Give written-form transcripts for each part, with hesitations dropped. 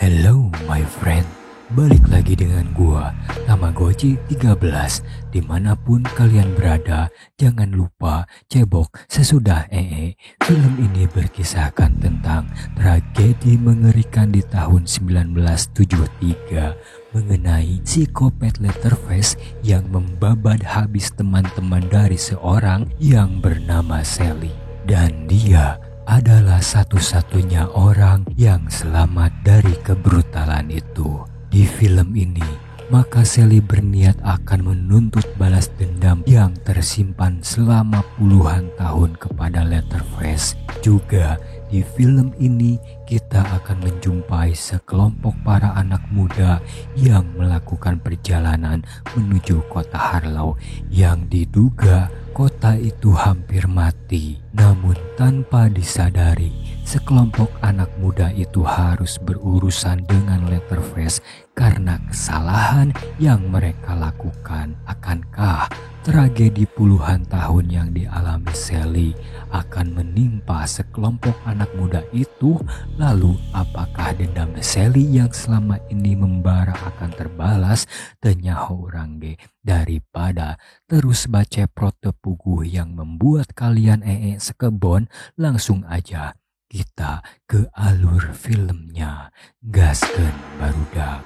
Hello my friend, balik lagi dengan gua Tamagotchi 13. Dimanapun kalian berada, jangan lupa cebok sesudah Film ini berkisahkan tentang tragedi mengerikan di tahun 1973 mengenai psikopat Leatherface yang membabat habis teman-teman dari seorang yang bernama Sally. Dan dia adalah satu-satunya orang yang selamat dari kebrutalan itu. Di film ini, maka Sally berniat akan menuntut balas dendam yang tersimpan selama puluhan tahun kepada Leatherface. Juga di film ini kita akan menjumpai sekelompok para anak muda yang melakukan perjalanan menuju kota Harlow yang diduga kota itu hampir mati. Namun tanpa disadari, sekelompok anak muda itu harus berurusan dengan Leatherface karena kesalahan yang mereka lakukan. Akankah tragedi puluhan tahun yang dialami Sally akan menimpa sekelompok anak muda itu? Lalu apakah dendam Sally yang selama ini membara akan terbalas? Tenyaho orangge daripada terus baca protepuguh yang membuat kalian sekebon, langsung aja kita ke alur filmnya. Gaskeun barudak.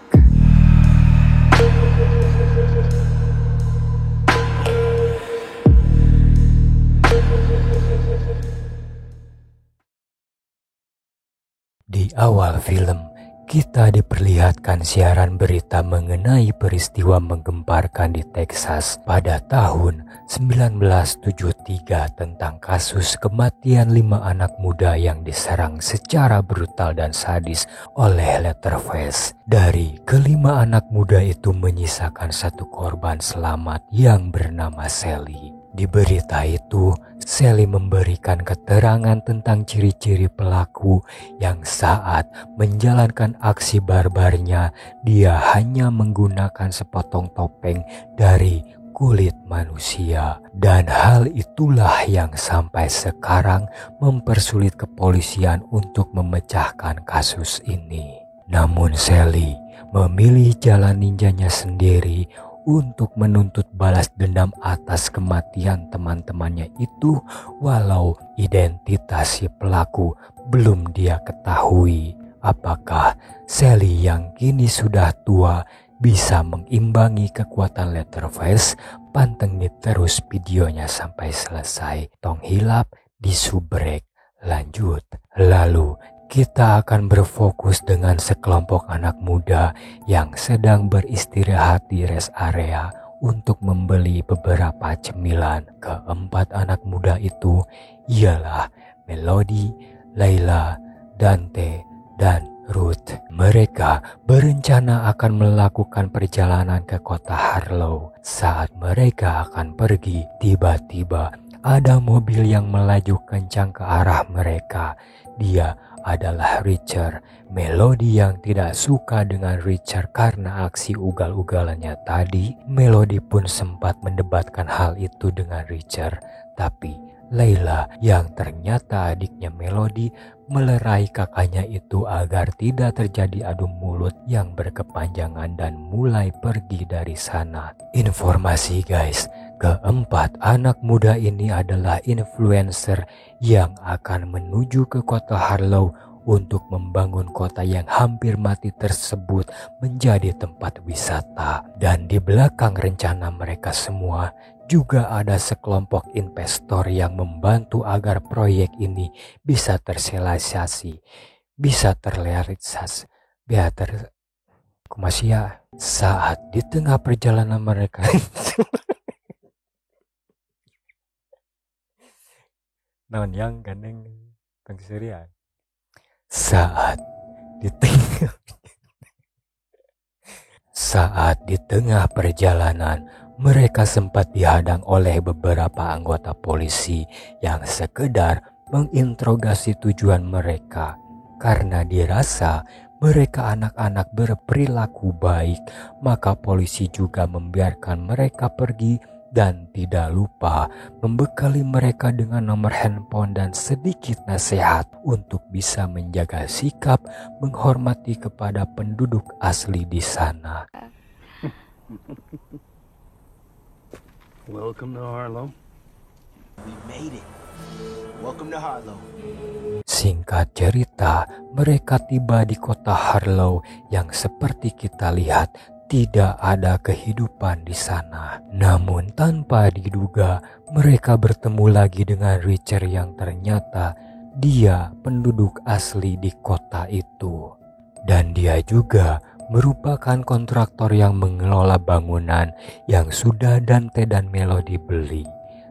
Di awal film, kita diperlihatkan siaran berita mengenai peristiwa menggemparkan di Texas pada tahun 1973 tentang kasus kematian 5 anak muda yang diserang secara brutal dan sadis oleh Leatherface. Dari kelima anak muda itu menyisakan satu korban selamat yang bernama Sally. Di berita itu, Sally memberikan keterangan tentang ciri-ciri pelaku yang saat menjalankan aksi barbarnya, dia hanya menggunakan sepotong topeng dari kulit manusia. Dan hal itulah yang sampai sekarang mempersulit kepolisian untuk memecahkan kasus ini. Namun Sally memilih jalan ninjanya sendiri untuk menuntut balas dendam atas kematian teman-temannya itu, walau identitas si pelaku belum dia ketahui. Apakah Sally yang kini sudah tua bisa mengimbangi kekuatan Leatherface? Pantengin terus videonya sampai selesai. Tong hilap di subrek. Lanjut. Lalu kita akan berfokus dengan sekelompok anak muda yang sedang beristirahat di rest area untuk membeli beberapa cemilan. Keempat anak muda itu ialah Melody, Layla, Dante, dan Ruth. Mereka berencana akan melakukan perjalanan ke kota Harlow. Saat mereka akan pergi, tiba-tiba ada mobil yang melaju kencang ke arah mereka. Dia adalah Richard. Melody yang tidak suka dengan Richard karena aksi ugal-ugalannya tadi. Melody pun sempat mendebatkan hal itu dengan Richard. Tapi Layla yang ternyata adiknya Melody melerai kakaknya itu agar tidak terjadi adu mulut yang berkepanjangan dan mulai pergi dari sana. Informasi guys, keempat anak muda ini adalah influencer yang akan menuju ke kota Harlow untuk membangun kota yang hampir mati tersebut menjadi tempat wisata. Dan di belakang rencana mereka semua juga ada sekelompok investor yang membantu agar proyek ini bisa terrealisasi, bisa terrealisasi. Kumasia saat di tengah perjalanan mereka non yang gandeng pengserian saat di tengah perjalanan mereka sempat dihadang oleh beberapa anggota polisi yang sekedar menginterogasi tujuan mereka. Karena dirasa mereka anak-anak berperilaku baik, maka polisi juga membiarkan mereka pergi dan tidak lupa membekali mereka dengan nomor handphone dan sedikit nasihat untuk bisa menjaga sikap menghormati kepada penduduk asli di sana. Welcome to Harlow. We made it. Welcome to Harlow. Singkat cerita, mereka tiba di kota Harlow yang seperti kita lihat tidak ada kehidupan di sana. Namun tanpa diduga, mereka bertemu lagi dengan Richard yang ternyata dia penduduk asli di kota itu. Dan dia juga merupakan kontraktor yang mengelola bangunan yang sudah Dante dan Melody beli.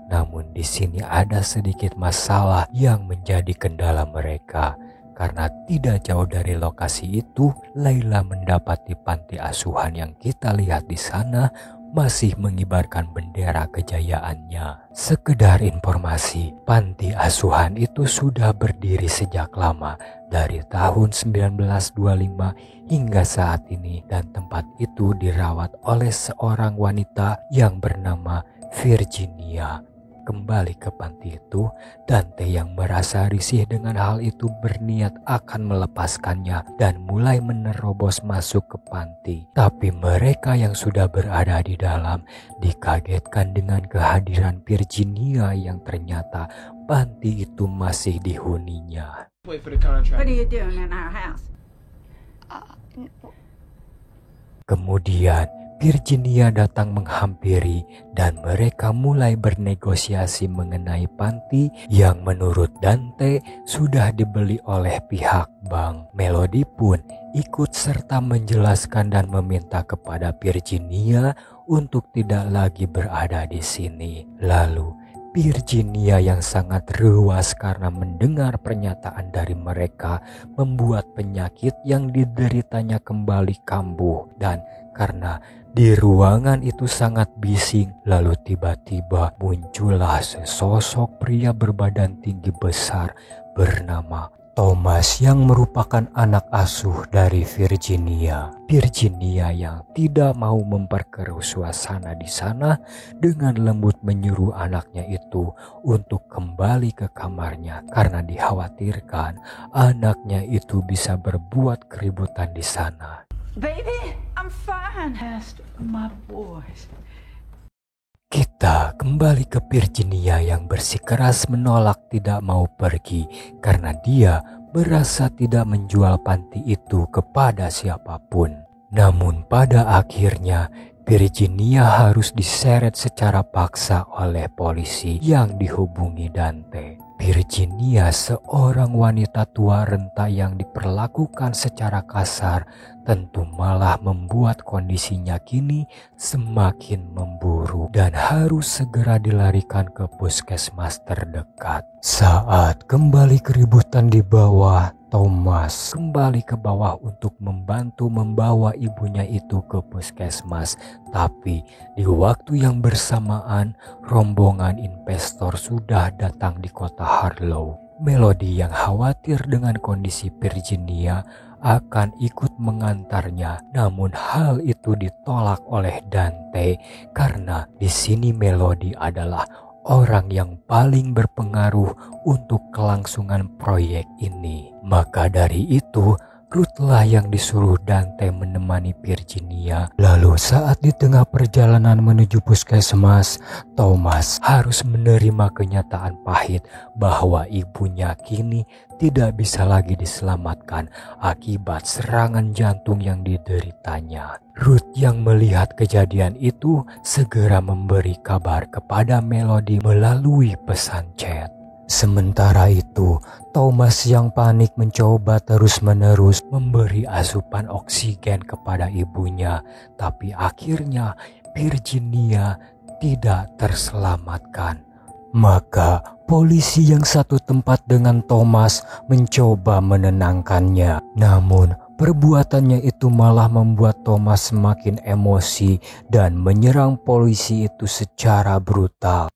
Namun di sini ada sedikit masalah yang menjadi kendala mereka. Karena tidak jauh dari lokasi itu, Layla mendapati panti asuhan yang kita lihat di sana masih mengibarkan bendera kejayaannya. Sekedar informasi, panti asuhan itu sudah berdiri sejak lama, dari tahun 1925 hingga saat ini, dan tempat itu dirawat oleh seorang wanita yang bernama Virginia. Kembali ke panti itu, Dante yang merasa risih dengan hal itu berniat akan melepaskannya dan mulai menerobos masuk ke panti. Tapi mereka yang sudah berada di dalam dikagetkan dengan kehadiran Virginia yang ternyata panti itu masih dihuninya. Wait for the contract. What are you doing in our house? Kemudian Virginia datang menghampiri dan mereka mulai bernegosiasi mengenai panti yang menurut Dante sudah dibeli oleh pihak bank. Melody pun ikut serta menjelaskan dan meminta kepada Virginia untuk tidak lagi berada di sini. Lalu Virginia yang sangat ruas karena mendengar pernyataan dari mereka membuat penyakit yang dideritanya kembali kambuh, dan karena di ruangan itu sangat bising, lalu tiba-tiba muncullah sesosok pria berbadan tinggi besar bernama Thomas yang merupakan anak asuh dari Virginia. Virginia yang tidak mau memperkeruh suasana di sana dengan lembut menyuruh anaknya itu untuk kembali ke kamarnya karena dikhawatirkan anaknya itu bisa berbuat keributan di sana. Baby, I'm fine. Asked my boys. Kita kembali ke Virginia yang bersikeras menolak tidak mau pergi karena dia merasa tidak menjual panti itu kepada siapapun. Namun pada akhirnya Virginia harus diseret secara paksa oleh polisi yang dihubungi Dante. Virginia, seorang wanita tua renta yang diperlakukan secara kasar, tentu malah membuat kondisinya kini semakin memburuk dan harus segera dilarikan ke puskesmas terdekat. Saat kembali keributan di bawah, Thomas kembali ke bawah untuk membantu membawa ibunya itu ke puskesmas. Tapi di waktu yang bersamaan, rombongan investor sudah datang di kota Harlow. Melody yang khawatir dengan kondisi Virginia akan ikut mengantarnya, namun hal itu ditolak oleh Dante karena di sini Melody adalah orang yang paling berpengaruh untuk kelangsungan proyek ini. Maka dari itu, Ruthlah yang disuruh Dante menemani Virginia. Lalu saat di tengah perjalanan menuju puskesmas, Thomas harus menerima kenyataan pahit bahwa ibunya kini tidak bisa lagi diselamatkan akibat serangan jantung yang dideritanya. Ruth yang melihat kejadian itu segera memberi kabar kepada Melody melalui pesan chat. Sementara itu, Thomas yang panik mencoba terus-menerus memberi asupan oksigen kepada ibunya, tapi akhirnya Virginia tidak terselamatkan. Maka polisi yang satu tempat dengan Thomas mencoba menenangkannya. Namun perbuatannya itu malah membuat Thomas semakin emosi dan menyerang polisi itu secara brutal.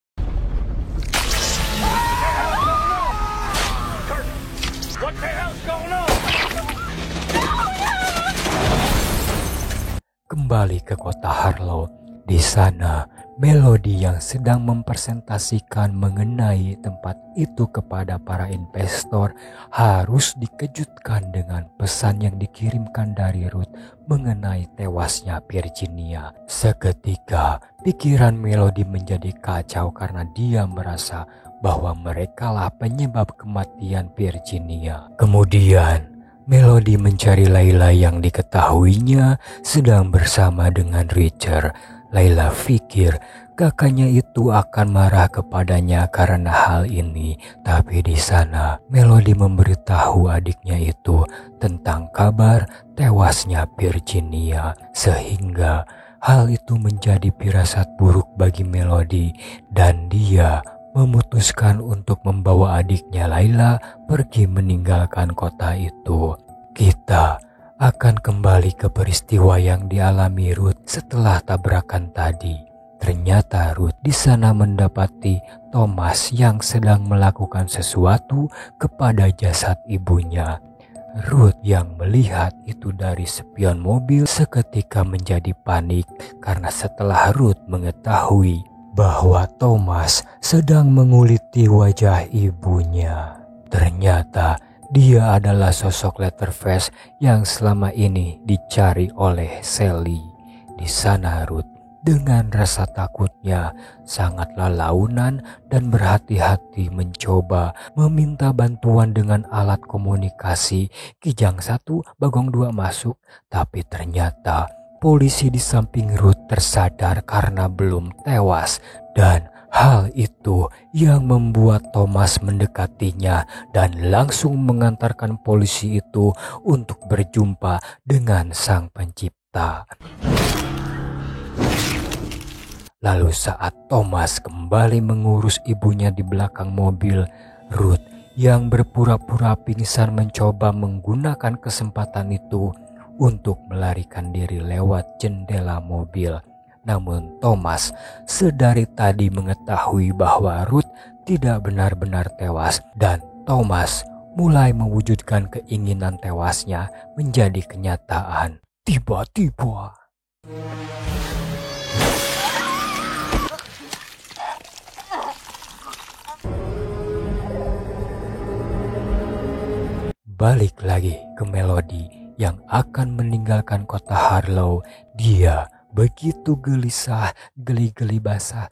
Kembali ke kota Harlow, Di sana, Melody yang sedang mempresentasikan mengenai tempat itu kepada para investor harus dikejutkan dengan pesan yang dikirimkan dari Ruth mengenai tewasnya Virginia. Seketika, pikiran Melody menjadi kacau karena dia merasa bahwa merekalah penyebab kematian Virginia. Kemudian, Melody mencari Layla yang diketahuinya sedang bersama dengan Richard. Layla pikir kakaknya itu akan marah kepadanya karena hal ini, tapi di sana Melody memberitahu adiknya itu tentang kabar tewasnya Virginia, sehingga hal itu menjadi firasat buruk bagi Melody dan dia memutuskan untuk membawa adiknya Layla pergi meninggalkan kota itu. Kita akan kembali ke peristiwa yang dialami Ruth setelah tabrakan tadi. Ternyata Ruth di sana mendapati Thomas yang sedang melakukan sesuatu kepada jasad ibunya. Ruth yang melihat itu dari spion mobil seketika menjadi panik karena setelah Ruth mengetahui bahwa Thomas sedang menguliti wajah ibunya, ternyata dia adalah sosok Leatherface yang selama ini dicari oleh Sally. Di sana Ruth dengan rasa takutnya sangatlah launan dan berhati-hati mencoba meminta bantuan dengan alat komunikasi Kijang 1 Bagong 2 masuk, tapi ternyata polisi di samping Ruth tersadar karena belum tewas dan hal itu yang membuat Thomas mendekatinya dan langsung mengantarkan polisi itu untuk berjumpa dengan Sang Pencipta. Lalu saat Thomas kembali mengurus ibunya di belakang mobil, Ruth yang berpura-pura pingsan mencoba menggunakan kesempatan itu untuk melarikan diri lewat jendela mobil. Namun Thomas sedari tadi mengetahui bahwa Ruth tidak benar-benar tewas dan Thomas mulai mewujudkan keinginan tewasnya menjadi kenyataan. Tiba-tiba balik lagi ke Melody yang akan meninggalkan kota Harlow. Dia begitu gelisah, geli-geli basah,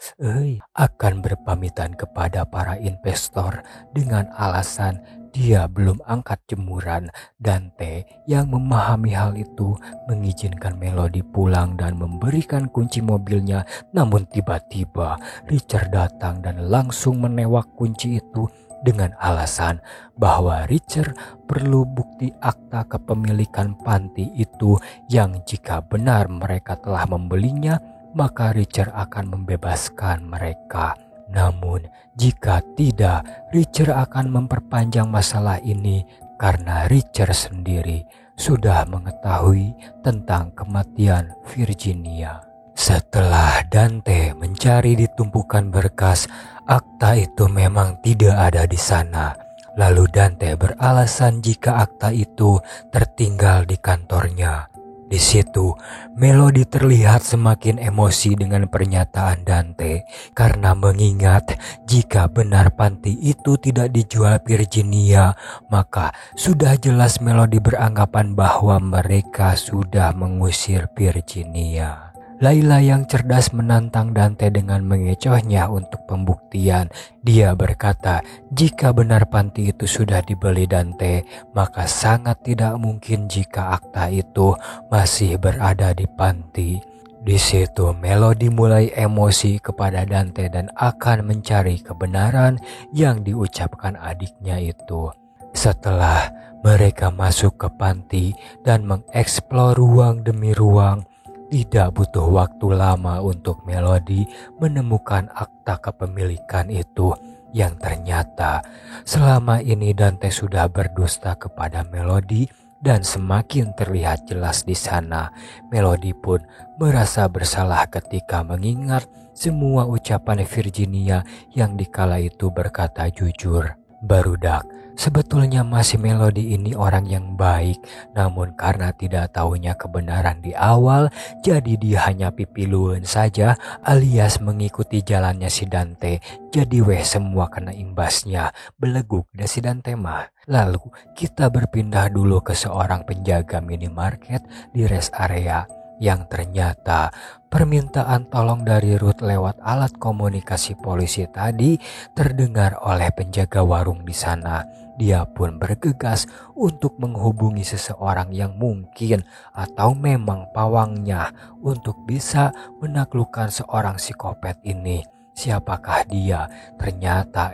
akan berpamitan kepada para investor dengan alasan dia belum angkat jemuran. Dante yang memahami hal itu mengizinkan Melody pulang dan memberikan kunci mobilnya. Namun tiba-tiba Richard datang dan langsung menewak kunci itu dengan alasan bahwa Richard perlu bukti akta kepemilikan panti itu yang jika benar mereka telah membelinya, maka Richard akan membebaskan mereka. Namun jika tidak, Richard akan memperpanjang masalah ini karena Richard sendiri sudah mengetahui tentang kematian Virginia. Setelah Dante mencari di tumpukan berkas, akta itu memang tidak ada di sana. Lalu Dante beralasan jika akta itu tertinggal di kantornya. Di situ, Melody terlihat semakin emosi dengan pernyataan Dante karena mengingat jika benar panti itu tidak dijual Virginia, maka sudah jelas Melody beranggapan bahwa mereka sudah mengusir Virginia. Layla yang cerdas menantang Dante dengan mengecohnya untuk pembuktian. Dia berkata, jika benar panti itu sudah dibeli Dante, maka sangat tidak mungkin jika akta itu masih berada di panti. Di situ Melody mulai emosi kepada Dante dan akan mencari kebenaran yang diucapkan adiknya itu. Setelah mereka masuk ke panti dan mengeksplor ruang demi ruang, tidak butuh waktu lama untuk Melody menemukan akta kepemilikan itu yang ternyata selama ini Dante sudah berdusta kepada Melody dan semakin terlihat jelas di sana. Melody pun merasa bersalah ketika mengingat semua ucapan Virginia yang dikala itu berkata jujur. Barudak, Sebetulnya masih Melody ini orang yang baik, namun karena tidak tahunya kebenaran di awal, jadi dia hanya pipiluan saja alias mengikuti jalannya si Dante. Jadi semua kena imbasnya, beleguk dah si Dante mah. Lalu kita berpindah dulu ke seorang penjaga minimarket di rest area yang ternyata permintaan tolong dari Ruth lewat alat komunikasi polisi tadi terdengar oleh penjaga warung di sana. Dia pun bergegas untuk menghubungi seseorang yang mungkin atau memang pawangnya untuk bisa menaklukkan seorang psikopat ini. Siapakah dia? Ternyata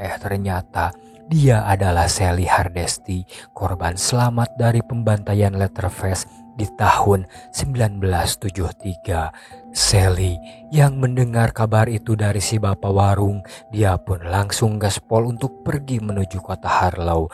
dia adalah Sally Hardesty, korban selamat dari pembantaian Leatherface di tahun 1973. Sally yang mendengar kabar itu dari si bapak warung, dia pun langsung gaspol untuk pergi menuju kota Harlow.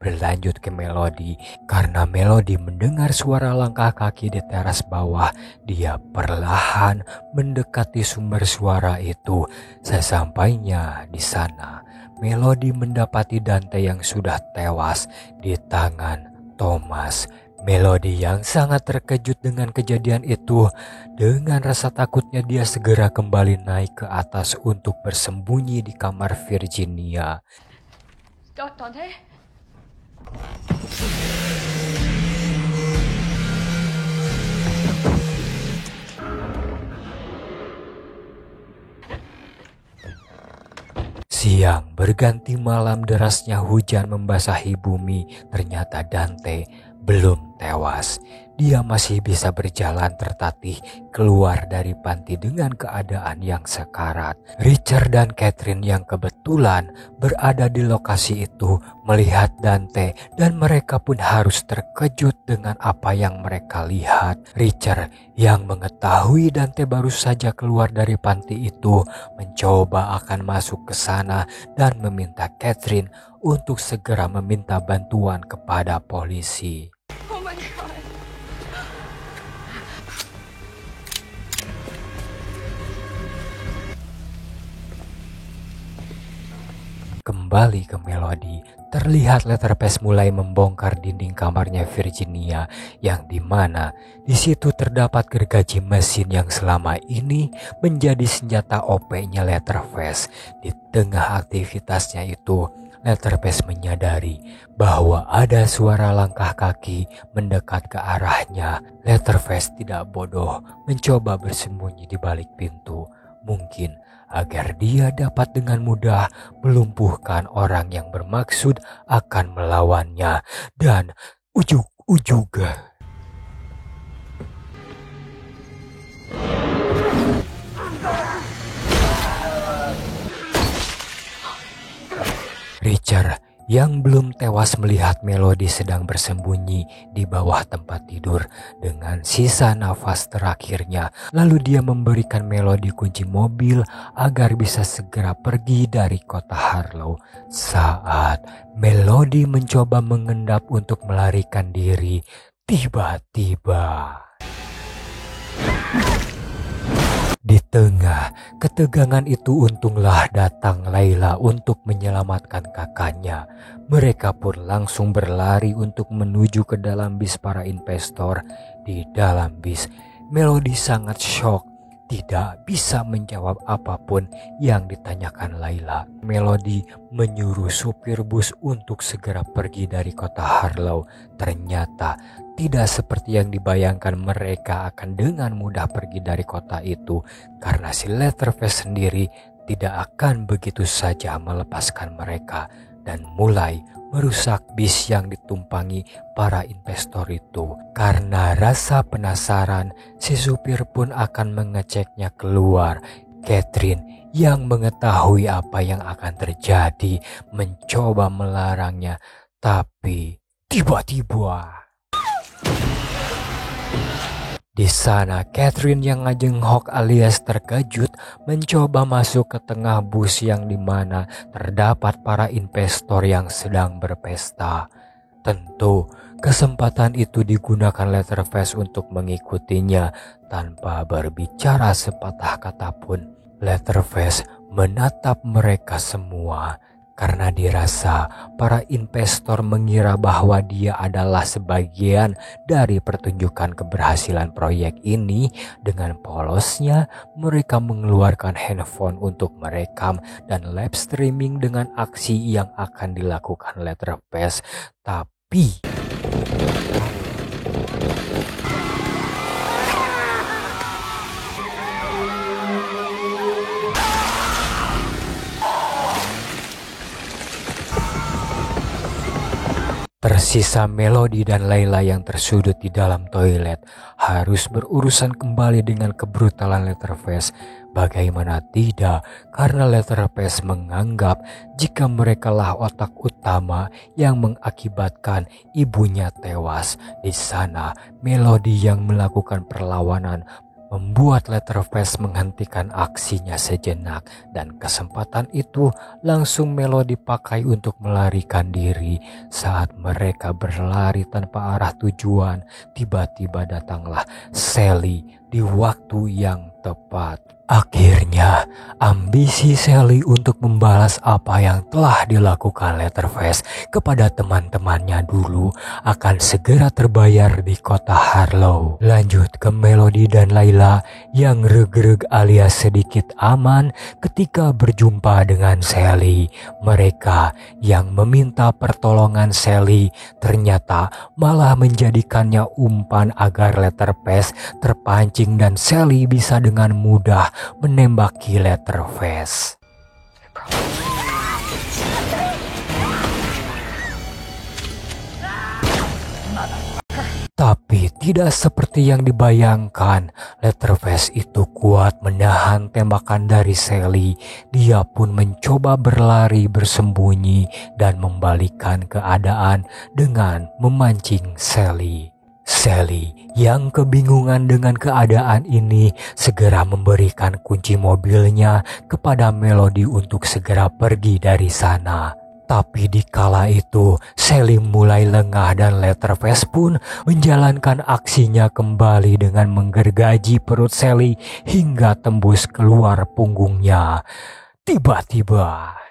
Berlanjut ke Melody, karena Melody mendengar suara langkah kaki di teras bawah, dia perlahan mendekati sumber suara itu. Sesampainya di sana, Melody mendapati Dante yang sudah tewas di tangan Thomas. Melody yang sangat terkejut dengan kejadian itu, dengan rasa takutnya dia segera kembali naik ke atas untuk bersembunyi di kamar Virginia. Dante? Siang berganti malam, derasnya hujan membasahi bumi. Ternyata Dante belum tewas. Dia masih bisa berjalan tertatih keluar dari panti dengan keadaan yang sekarat. Richard dan Catherine yang kebetulan berada di lokasi itu melihat Dante dan mereka pun harus terkejut dengan apa yang mereka lihat. Richard yang mengetahui Dante baru saja keluar dari panti itu mencoba akan masuk ke sana dan meminta Catherine untuk segera meminta bantuan kepada polisi. Oh my God. Kembali ke Melody, terlihat Leatherface mulai membongkar dinding kamarnya Virginia, yang dimana di situ terdapat gergaji mesin yang selama ini menjadi senjata OP-nya Leatherface. Di tengah aktivitasnya itu, Leatherface menyadari bahwa ada suara langkah kaki mendekat ke arahnya. Leatherface tidak bodoh, mencoba bersembunyi di balik pintu. Mungkin agar dia dapat dengan mudah melumpuhkan orang yang bermaksud akan melawannya. Dan ujug-ujug, Richard yang belum tewas melihat Melody sedang bersembunyi di bawah tempat tidur dengan sisa nafas terakhirnya. Lalu dia memberikan Melody kunci mobil agar bisa segera pergi dari kota Harlow. Saat Melody mencoba mengendap untuk melarikan diri, tiba-tiba di tengah ketegangan itu untunglah datang Layla untuk menyelamatkan kakaknya. Mereka pun langsung berlari untuk menuju ke dalam bis para investor. Di dalam bis, Melody sangat shock, tidak bisa menjawab apapun yang ditanyakan Layla. Melody menyuruh supir bus untuk segera pergi dari kota Harlow. Ternyata tidak seperti yang dibayangkan, mereka akan dengan mudah pergi dari kota itu karena si Leatherface sendiri tidak akan begitu saja melepaskan mereka dan mulai merusak bis yang ditumpangi para investor itu. Karena rasa penasaran, si supir pun akan mengeceknya keluar. Catherine yang mengetahui apa yang akan terjadi mencoba melarangnya, tapi tiba-tiba di sana Catherine yang ngajenghok alias terkejut mencoba masuk ke tengah bus yang dimana terdapat para investor yang sedang berpesta. Tentu Kesempatan itu digunakan Leatherface untuk mengikutinya tanpa berbicara sepatah kata pun. Leatherface menatap mereka semua karena dirasa para investor mengira bahwa dia adalah sebagian dari pertunjukan keberhasilan proyek ini. Dengan polosnya, mereka mengeluarkan handphone untuk merekam dan live streaming dengan aksi yang akan dilakukan Leatherface. Tapi tersisa Melody dan Layla yang tersudut di dalam toilet, harus berurusan kembali dengan kebrutalan Leatherface. Bagaimana tidak, karena Leatherface menganggap jika merekalah otak utama yang mengakibatkan ibunya tewas. Di sana, Melody yang melakukan perlawanan membuat Leatherface menghentikan aksinya sejenak, dan kesempatan itu langsung Melody pakai untuk melarikan diri. Saat mereka berlari tanpa arah tujuan, tiba-tiba datanglah Sally di waktu yang tepat. Akhirnya, ambisi Sally untuk membalas apa yang telah dilakukan Leatherface kepada teman-temannya dulu akan segera terbayar di kota Harlow. Lanjut ke Melody dan Layla yang reg-reg alias sedikit aman ketika berjumpa dengan Sally. Mereka yang meminta pertolongan Sally ternyata malah menjadikannya umpan agar Leatherface terpancing dan Sally bisa dengan mudah menembaki Leatherface. Tapi tidak seperti yang dibayangkan. Leatherface itu kuat menahan tembakan dari Sally. Dia pun mencoba berlari bersembunyi dan membalikkan keadaan dengan memancing Sally. Sally yang kebingungan dengan keadaan ini segera memberikan kunci mobilnya kepada Melody untuk segera pergi dari sana. Tapi di kala itu Sally mulai lengah dan Leatherface pun menjalankan aksinya kembali dengan menggergaji perut Sally hingga tembus keluar punggungnya. Tiba-tiba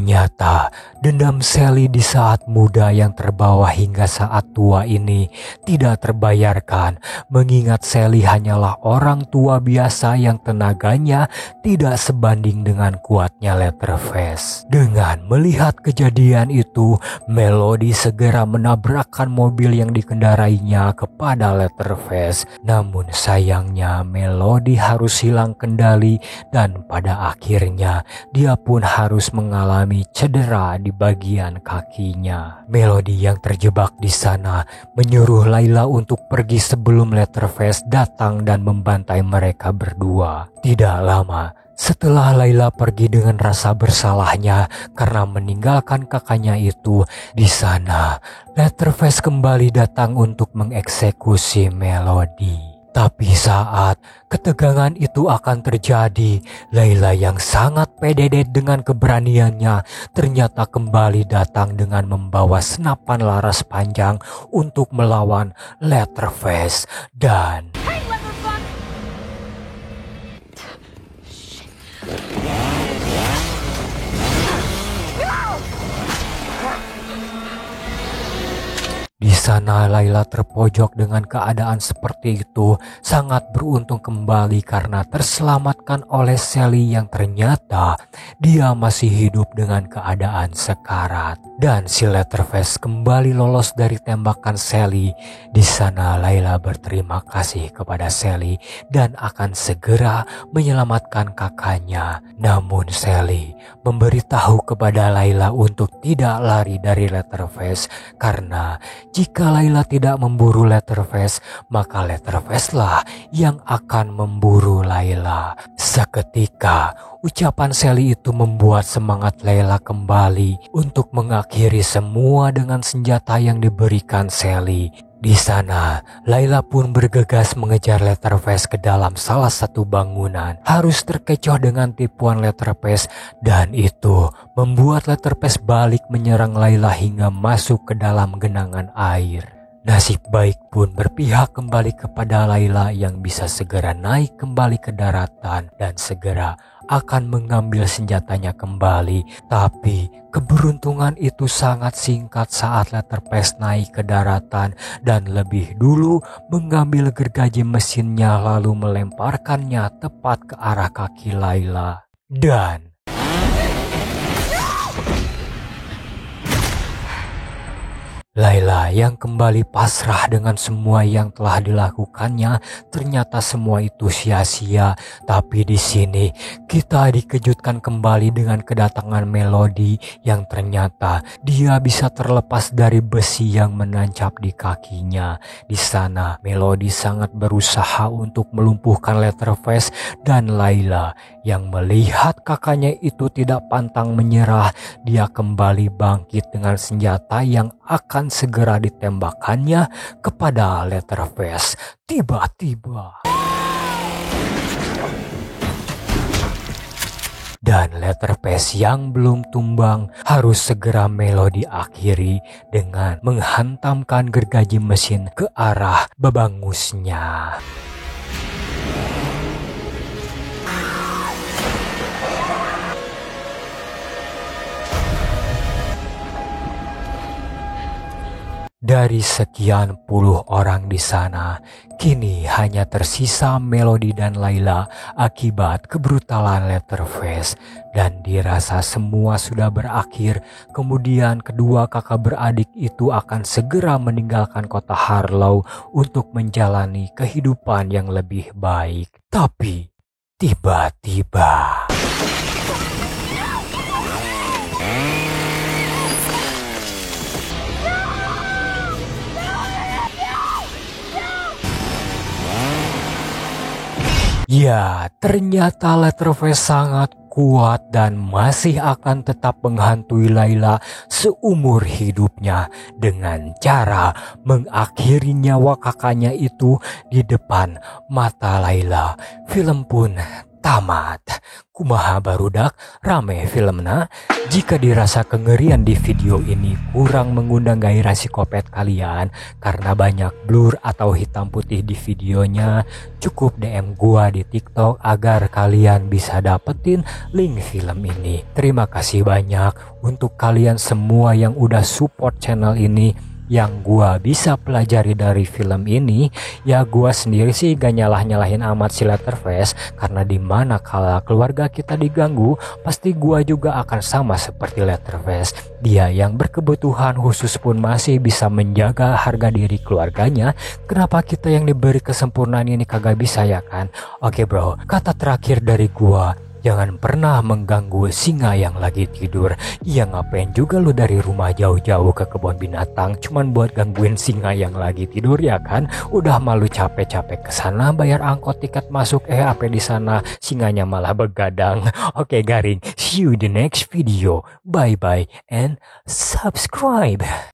ternyata dendam Sally di saat muda yang terbawa hingga saat tua ini tidak terbayarkan, mengingat Sally hanyalah orang tua biasa yang tenaganya tidak sebanding dengan kuatnya Leatherface. Dengan melihat kejadian itu, Melody segera menabrakkan mobil yang dikendarainya kepada Leatherface. Namun sayangnya Melody harus hilang kendali dan pada akhirnya dia pun harus mengalami cedera di bagian kakinya. Melody yang terjebak di sana menyuruh Layla untuk pergi sebelum Leatherface datang dan membantai mereka berdua. Tidak lama setelah Layla pergi dengan rasa bersalahnya karena meninggalkan kakaknya itu, di sana Leatherface kembali datang untuk mengeksekusi Melody. Tapi saat ketegangan itu akan terjadi, Layla yang sangat pede dengan keberaniannya ternyata kembali datang dengan membawa senapan laras panjang untuk melawan Leatherface dan di sana Layla terpojok dengan keadaan seperti itu, sangat beruntung kembali karena terselamatkan oleh Sally yang ternyata dia masih hidup dengan keadaan sekarat. Dan si Leatherface kembali lolos dari tembakan Sally. Di sana Layla berterima kasih kepada Sally dan akan segera menyelamatkan kakaknya. Namun Sally memberitahu kepada Layla untuk tidak lari dari Leatherface karena jika Layla tidak memburu Leatherface, maka Leatherface lah yang akan memburu Layla. Seketika, ucapan Sally itu membuat semangat Layla kembali untuk mengakhiri semua dengan senjata yang diberikan Sally. Di sana, Layla pun bergegas mengejar Leatherface ke dalam salah satu bangunan. Harus terkecoh dengan tipuan Leatherface dan itu membuat Leatherface balik menyerang Layla hingga masuk ke dalam genangan air. Nasib baik pun berpihak kembali kepada Layla yang bisa segera naik kembali ke daratan dan segera akan mengambil senjatanya kembali. Tapi keberuntungan itu sangat singkat saat Leatherface naik ke daratan dan lebih dulu mengambil gergaji mesinnya lalu melemparkannya tepat ke arah kaki Layla. Dan Layla yang kembali pasrah dengan semua yang telah dilakukannya, ternyata semua itu sia-sia. Tapi di sini kita dikejutkan kembali dengan kedatangan Melody yang ternyata dia bisa terlepas dari besi yang menancap di kakinya. Di sana Melody sangat berusaha untuk melumpuhkan Leatherface dan Layla yang melihat kakaknya itu tidak pantang menyerah, dia kembali bangkit dengan senjata yang akan segera ditembakkannya kepada Leatherface. Tiba-tiba dan Leatherface yang belum tumbang harus segera Melody akhiri dengan menghantamkan gergaji mesin ke arah babangusnya. Dari sekian puluh orang di sana, kini hanya tersisa Melody dan Layla akibat kebrutalan Leatherface. Dan dirasa semua sudah berakhir, kemudian kedua kakak beradik itu akan segera meninggalkan kota Harlow untuk menjalani kehidupan yang lebih baik. Tapi tiba-tiba ya, ternyata Leatherface sangat kuat dan masih akan tetap menghantui Layla seumur hidupnya dengan cara mengakhiri nyawa kakaknya itu di depan mata Layla. Film pun tamat. Kumaha barudak, rame filmna. Jika dirasa kengerian di video ini kurang mengundang gairah psikopat kalian karena banyak blur atau hitam putih di videonya, cukup DM gua di TikTok agar kalian bisa dapetin link film ini. Terima kasih banyak untuk kalian semua yang udah support channel ini. Yang gua bisa pelajari dari film ini, ya gua sendiri sih gak nyalah-nyalahin amat si Leatherface, karena dimana kala keluarga kita diganggu, pasti gua juga akan sama seperti Leatherface. Dia yang berkebutuhan khusus pun masih bisa menjaga harga diri keluarganya. Kenapa kita yang diberi kesempurnaan ini kagak bisa, ya kan? Oke bro, kata terakhir dari gua, jangan pernah mengganggu singa yang lagi tidur. Ya ngapain juga lu dari rumah jauh-jauh ke kebun binatang cuman buat gangguin singa yang lagi tidur, ya kan? Udah malu capek-capek ke sana bayar angkot tiket masuk, apa di sana singanya malah begadang. Oke garing, see you in the next video. Bye bye and subscribe.